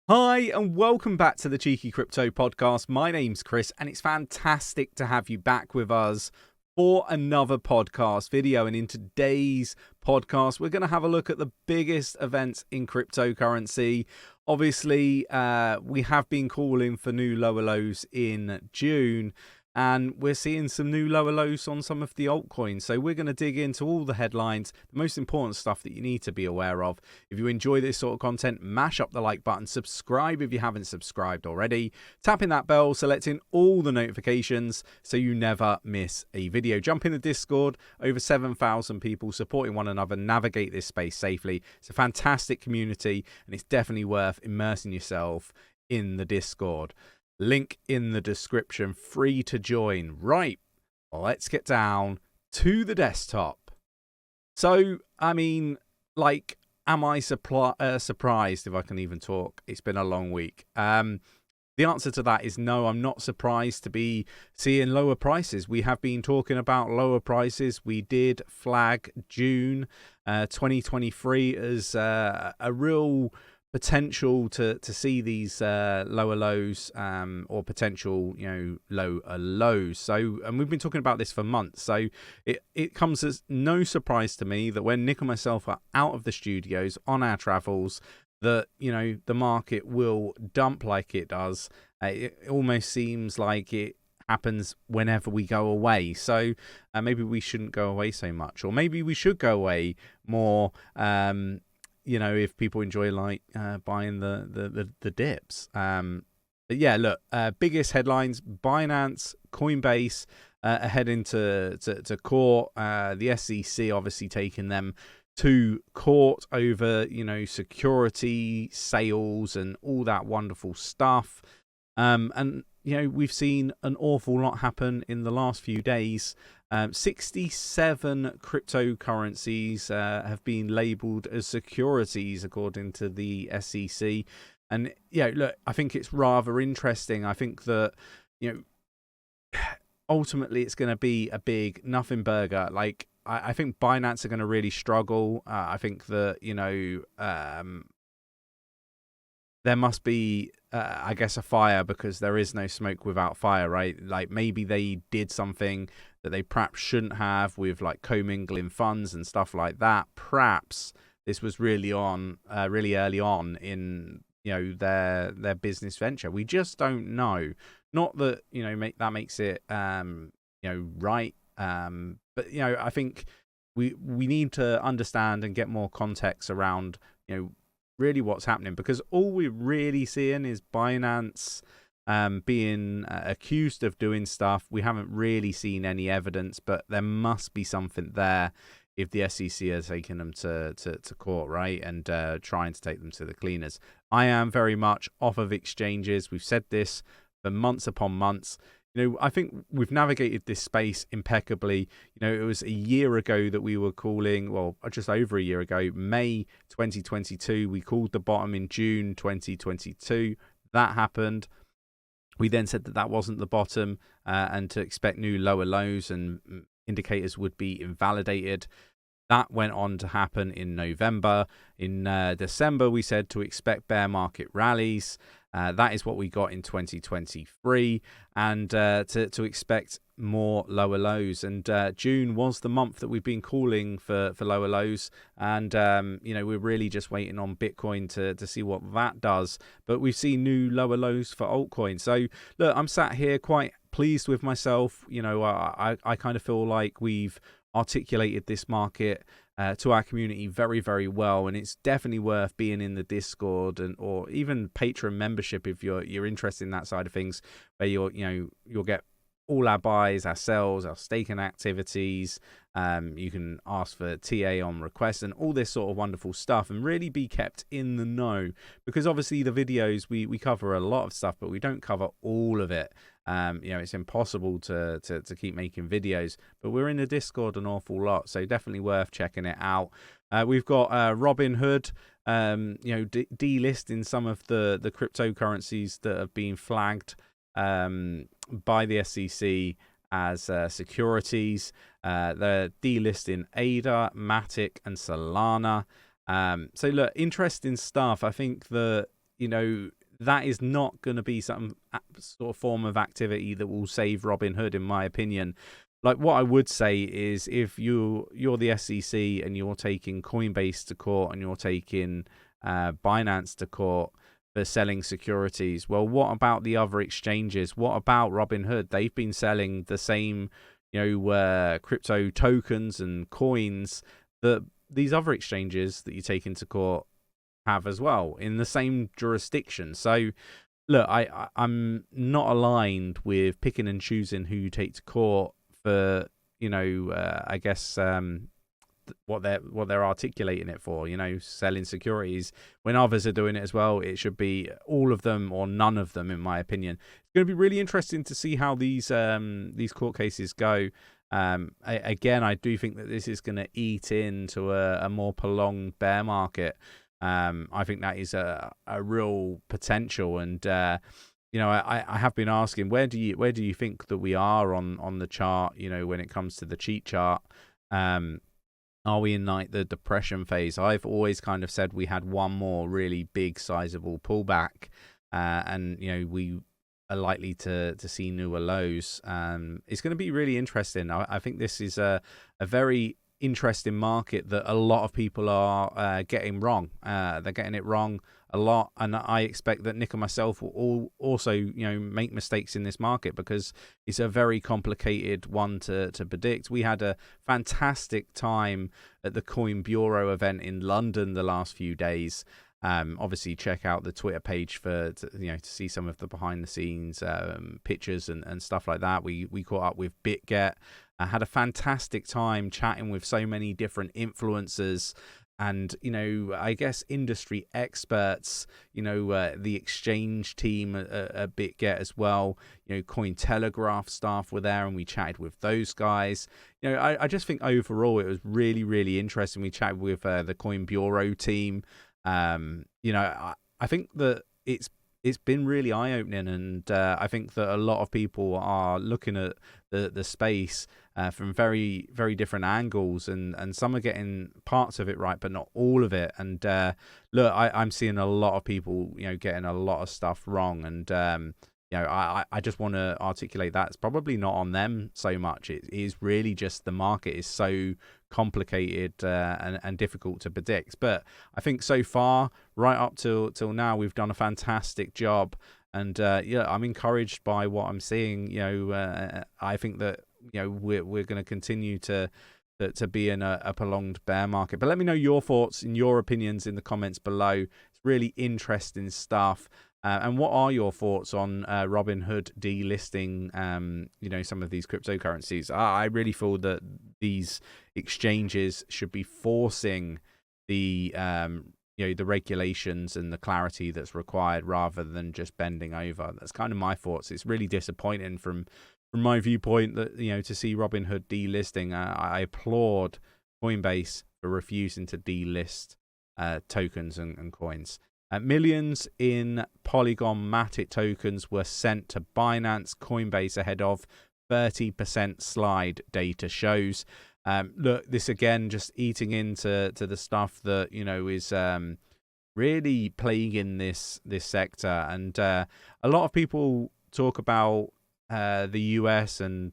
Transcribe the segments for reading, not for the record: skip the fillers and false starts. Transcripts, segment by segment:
Hi, and welcome back to the Cheeky Crypto Podcast. My name's Chris, and it's fantastic to have you back with us for another podcast video. And in today's podcast, we're going to have a look at the biggest events in cryptocurrency. Obviously, we have been calling for new lower lows in June, and we're seeing some new lower lows on some of the altcoins. So we're going to dig into all the headlines, the most important stuff that you need to be aware of. If you enjoy this sort of content, mash up the like button, subscribe if you haven't subscribed already, tapping that bell, selecting all the notifications so you never miss a video. Jump in the Discord, over 7,000 people supporting one another, navigate this space safely. It's a fantastic community, and it's definitely worth immersing yourself in the Discord. Link in the description, free to join. Right, let's get down to the desktop. So, I mean, like, am I surprised if I can even talk? It's been a long week. The answer to that is no, I'm not surprised to be seeing lower prices. We have been talking about lower prices. We did flag June 2023 as a real potential to see these lower lows or potential lower lows. So, and we've been talking about this for months, so it comes as no surprise to me that when Nick and myself are out of the studios on our travels, that the market will dump like it does. It almost seems like it happens whenever we go away. So maybe we shouldn't go away so much, or maybe we should go away more. If people enjoy like buying the dips. But yeah, look, biggest headlines: Binance, Coinbase heading to court. The SEC obviously taking them to court over security sales and all that wonderful stuff. And we've seen an awful lot happen in the last few days. 67 cryptocurrencies have been labeled as securities, according to the SEC. And look, I think it's rather interesting. I think that ultimately it's going to be a big nothing burger. Like, I think Binance are going to really struggle. I think that there must be, I guess, a fire, because there is no smoke without fire, right? Like, maybe they did something that they perhaps shouldn't have with like commingling funds and stuff like that. Perhaps this was really early on in their business venture. We just don't know. Not that that makes it right. But I think we need to understand and get more context around really what's happening, because all we're really seeing is Binance being accused of doing stuff. We haven't really seen any evidence, but there must be something there if the SEC are taking them to court, right, and trying to take them to the cleaners. I am very much off of exchanges. We've said this for months upon months. I think we've navigated this space impeccably. It was a year ago that we were calling, well, just over a year ago, May 2022. We called the bottom in June 2022. That happened. We then said that wasn't the bottom and to expect new lower lows and indicators would be invalidated. That went on to happen in November. In December, we said to expect bear market rallies. That is what we got in 2023, and to expect more lower lows. And June was the month that we've been calling for lower lows, and we're really just waiting on Bitcoin to see what that does. But we've seen new lower lows for altcoins. So look, I'm sat here quite pleased with myself. I kind of feel like we've articulated this market to our community very, very well, and it's definitely worth being in the Discord or even Patreon membership if you're interested in that side of things, where you'll get all our buys, our sells, our staking activities. You can ask for TA on request and all this sort of wonderful stuff, and really be kept in the know, because obviously the videos we cover a lot of stuff, but we don't cover all of it. It's impossible to keep making videos, but we're in the Discord an awful lot, so definitely worth checking it out. We've got Robinhood, delisting some of the cryptocurrencies that have been flagged by the SEC as securities. They're delisting ADA, Matic, and Solana. So look, interesting stuff. I think that that is not going to be some sort of form of activity that will save Robinhood, in my opinion. Like, what I would say is, if you're the SEC and you're taking Coinbase to court and you're taking Binance to court for selling securities, well, what about the other exchanges? What about Robinhood? They've been selling the same, crypto tokens and coins that these other exchanges that you take into court have as well, in the same jurisdiction. So look, I'm not aligned with picking and choosing who you take to court for, I guess what they're articulating it for, selling securities. When others are doing it as well, it should be all of them or none of them, in my opinion. It's going to be really interesting to see how these court cases go. Again, I do think that this is going to eat into a more prolonged bear market. I think that is a real potential, and I have been asking, where do you think that we are on the chart? When it comes to the cheat chart, are we in like the depression phase? I've always kind of said we had one more really big, sizable pullback, and we are likely to see newer lows. It's going to be really interesting. I think this is a very interesting market that a lot of people are getting wrong. They're getting it wrong a lot, and I expect that Nick and myself will also make mistakes in this market, because it's a very complicated one to predict. We had a fantastic time at the Coin Bureau event in London the last few days. Obviously check out the Twitter page to see some of the behind the scenes pictures and stuff like that. We caught up with 𝗕𝗘𝗪𝗓. I had a fantastic time chatting with so many different influencers and, I guess industry experts, the exchange team at 𝗕𝗘𝗪𝗓 as well. Cointelegraph staff were there and we chatted with those guys. I just think overall it was really, really interesting. We chatted with the Coin Bureau team. I think that it's been really eye-opening, and I think that a lot of people are looking at the space from very, very different angles, and some are getting parts of it right, but not all of it. And look, I'm seeing a lot of people, getting a lot of stuff wrong, and I just want to articulate that it's probably not on them so much. It is really just the market is so complicated and difficult to predict. But I think so far, right up till now, we've done a fantastic job, and I'm encouraged by what I'm seeing. I think that we're going to continue to be in a prolonged bear market. But let me know your thoughts and your opinions in the comments below. It's really interesting stuff. And what are your thoughts on Robinhood delisting, some of these cryptocurrencies? I really feel that these exchanges should be forcing the regulations and the clarity that's required, rather than just bending over. That's kind of my thoughts. It's really disappointing from my viewpoint that to see Robinhood delisting. I applaud Coinbase for refusing to delist tokens and coins. Millions in Polygon Matic tokens were sent to Binance Coinbase ahead of 30% slide, data shows. Look, this again just eating into the stuff that is really plaguing this sector, and a lot of people talk about the US and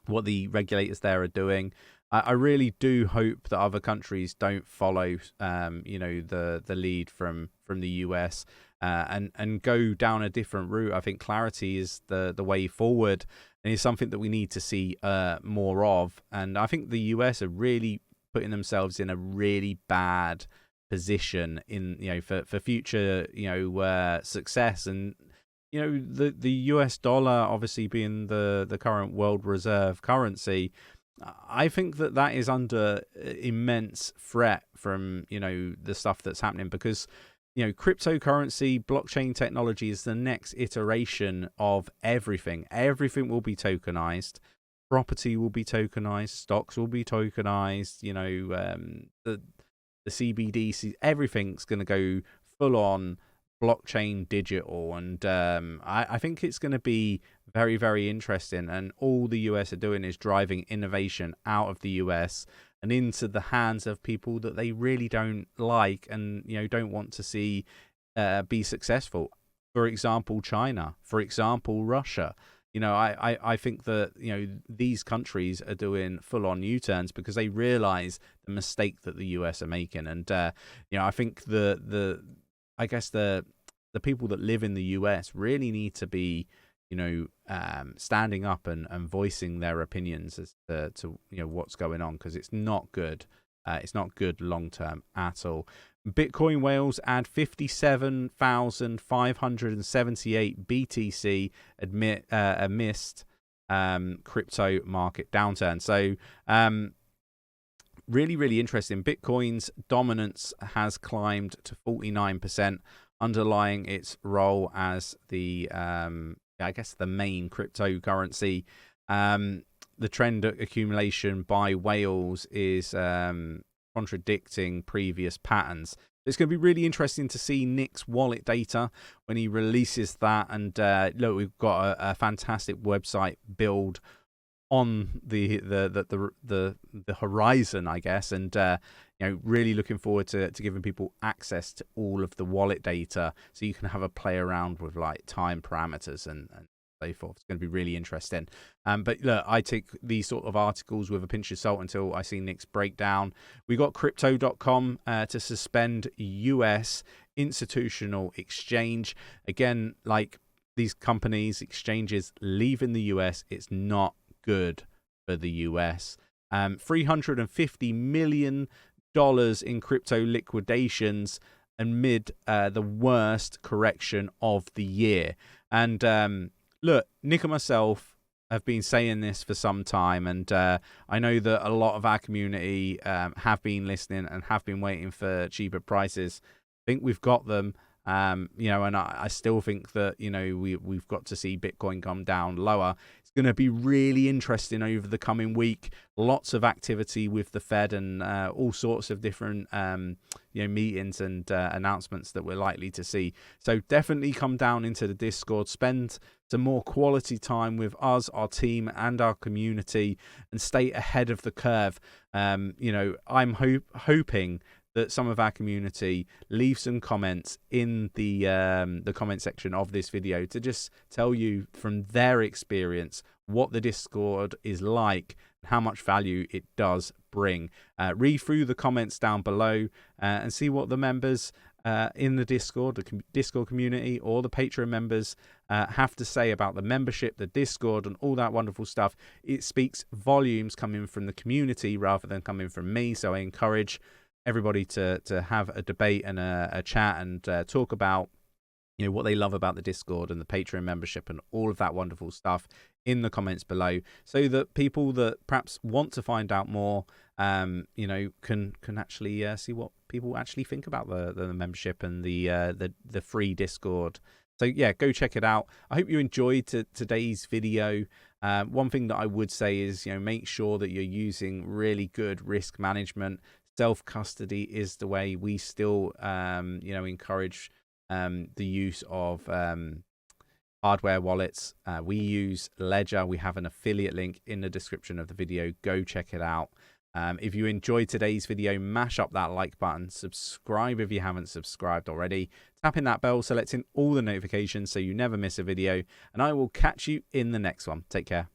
what the regulators there are doing. I really do hope that other countries don't follow, the lead from the US and go down a different route. I think clarity is the way forward, and it's something that we need to see more of. And I think the US are really putting themselves in a really bad position in for future success. And the US dollar obviously being the current world reserve currency, I think that is under immense threat from the stuff that's happening, because cryptocurrency, blockchain technology is the next iteration of everything. Everything will be tokenized. Property will be tokenized. Stocks will be tokenized. The CBDC, everything's going to go full on blockchain digital, and I think it's going to be very, very interesting. And all the US are doing is driving innovation out of the US and into the hands of people that they really don't like and don't want to see be successful. For example, China. For example, Russia. I think that these countries are doing full-on U-turns because they realize the mistake that the US are making, and I think I guess the people that live in the US really need to be standing up and voicing their opinions as to what's going on, because it's not good. It's not good long term at all. Bitcoin whales add 57,578 BTC amidst crypto market downturn. So really, really interesting. Bitcoin's dominance has climbed to 49%, underlying its role as the the main cryptocurrency. The trend accumulation by whales is contradicting previous patterns. It's going to be really interesting to see Nick's wallet data when he releases that. And look, we've got a fantastic website build on the horizon, I guess, and really looking forward to giving people access to all of the wallet data, so you can have a play around with like time parameters and so forth. It's going to be really interesting. But look, I take these sort of articles with a pinch of salt until I see Nick's breakdown. We got crypto.com to suspend US institutional exchange. Again, like these companies, exchanges leaving the US, it's not good for the US. $350 million in crypto liquidations amid the worst correction of the year. And look, Nick and myself have been saying this for some time, and I know that a lot of our community have been listening and have been waiting for cheaper prices. I think we've got them. And I still think that we've got to see Bitcoin come down lower. It's going to be really interesting over the coming week. Lots of activity with the Fed and all sorts of different meetings and announcements that we're likely to see. So definitely come down into the Discord, spend some more quality time with us, our team, and our community, and stay ahead of the curve. I'm hoping that some of our community leave some comments in the comment section of this video to just tell you from their experience what the Discord is like and how much value it does bring. Read through the comments down below and see what the members in the Discord, Discord community, or the Patreon members have to say about the membership, the Discord, and all that wonderful stuff. It speaks volumes coming from the community rather than coming from me, so I encourage everybody to have a debate and a chat and talk about what they love about the Discord and the Patreon membership and all of that wonderful stuff in the comments below, so that people that perhaps want to find out more can actually see what people actually think about the membership and the free Discord. So yeah, go check it out. I hope you enjoyed today's video. One thing that I would say is make sure that you're using really good risk management. Self-custody is the way. We still encourage the use of hardware wallets. We use Ledger. We have an affiliate link in the description of the video. Go check it out. If you enjoyed today's video, mash up that like button, subscribe if you haven't subscribed already, tapping that bell, selecting all the notifications so you never miss a video, and I will catch you in the next one. Take care.